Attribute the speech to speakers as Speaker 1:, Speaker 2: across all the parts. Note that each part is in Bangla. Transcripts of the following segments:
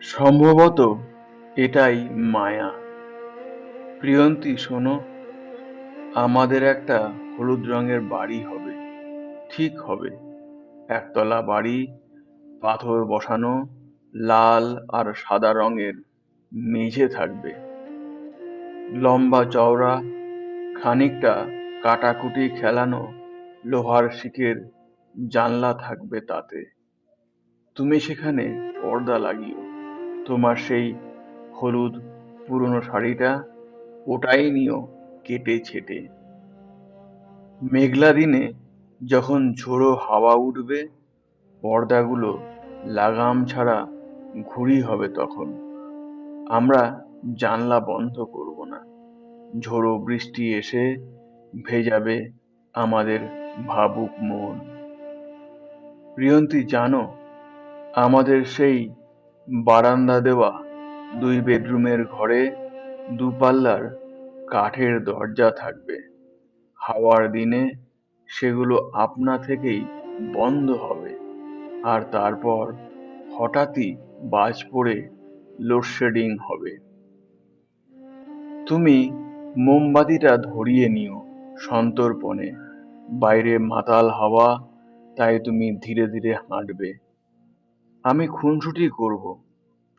Speaker 1: সম্ভবত এটাই মায়া। প্রিয়ন্তী, শোনো, আমাদের একটা হলুদ রঙের বাড়ি হবে। ঠিক হবে। একতলা বাড়ি, পাথর বসানো, লাল আর সাদা রঙের মেঝে থাকবে, লম্বা চওড়া, খানিকটা কাটাকুটি খেলানো লোহার শিকের জানলা থাকবে তাতে। তুমি সেখানে পর্দা লাগিও। তোমার সেই হলুদ পুরনো শাড়িটা, ওটাই নিও কেটে ছেটে। মেঘলা দিনে যখন ঝোড়ো হাওয়া উঠবে, পর্দাগুলো লাগাম ছাড়া ঘুড়ি হবে তখন। আমরা জানলা বন্ধ করব না। ঝোড়ো বৃষ্টি এসে ভেজাবে আমাদের ভাবুক মন। প্রিয়ন্তী, জানো, আমাদের সেই বারান্দা দেওয়া 2 বেডরুমের ঘরে দুপাল্লার কাঠের দরজা থাকবে। হাওয়ার দিনে সেগুলো আপনা থেকেই বন্ধ হবে, আর তারপর হঠাৎই বাজ পড়ে লোডশেডিং হবে। তুমি মোমবাতিটা ধরিয়ে নিও সন্তর্পণে। বাইরে মাতাল হাওয়া, তাই তুমি ধীরে ধীরে হাঁটবে। আমি খুনসুটি করব,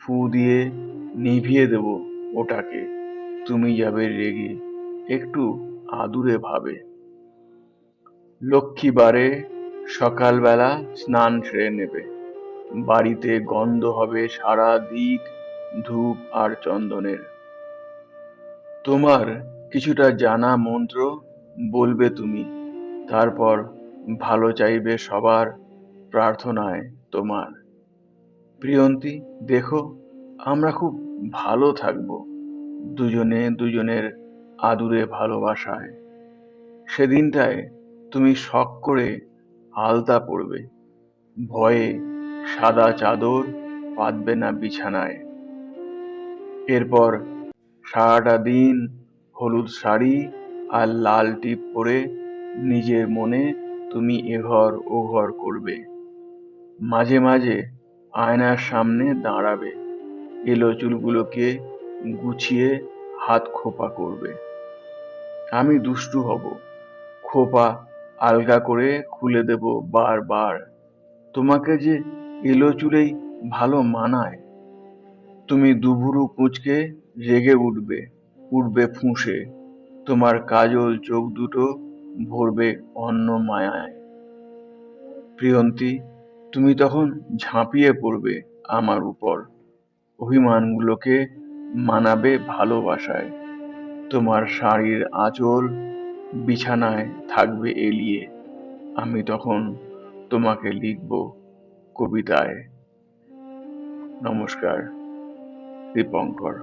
Speaker 1: ফু দিয়ে নিভিয়ে দেব ওটাকে। তুমি যাবে রেগে, একটু আদুরে ভাবে। লক্ষ্মীবারে সকালবেলা স্নান সেরে নেবে। বাড়িতে গন্ধ হবে সারা দিক ধূপ আর চন্দনের। তোমার কিছুটা জানা মন্ত্র বলবে তুমি, তারপর ভালো চাইবে সবার প্রার্থনায় তোমার। প্রিয়ন্তী, দেখো, আমরা খুব ভালো থাকবো, দুজনে দুজনের আদুরে ভালোবাসায়। সেদিনটায় তুমি শখ করে আলতা পরবে, ভয়ে সাদা চাদর পাতবে না বিছানায়। এরপর সারাটা দিন হলুদ শাড়ি আর লাল টিপ পরে নিজের মনে তুমি এঘর ওঘর করবে। মাঝে মাঝে আয়নার সামনে দাঁড়াবে, এলো চুলগুলোকে গুছিয়ে হাত খোপা করবে। আমি দুষ্টু হব, খোপা আলগা করে খুলে দেব বারবার। তোমাকে যে এলো চুলেই ভালো মানায়। তুমি দুভুরু কুঁচকে রেগে উঠবে, উঠবে ফুঁসে। তোমার কাজল চোখ দুটো ভরবে অন্য মায়ায়। প্রিয়ন্তী, তুমি তখন ঝাঁপিয়ে পড়বে আমার উপর, অভিমানগুলোকে মানাবে ভালোবাসায়। তোমার শাড়ির আঁচল বিছানায় থাকবে এলিয়ে। আমি তখন তোমাকে লিখব কবিতায়। নমস্কার, দীপঙ্কর।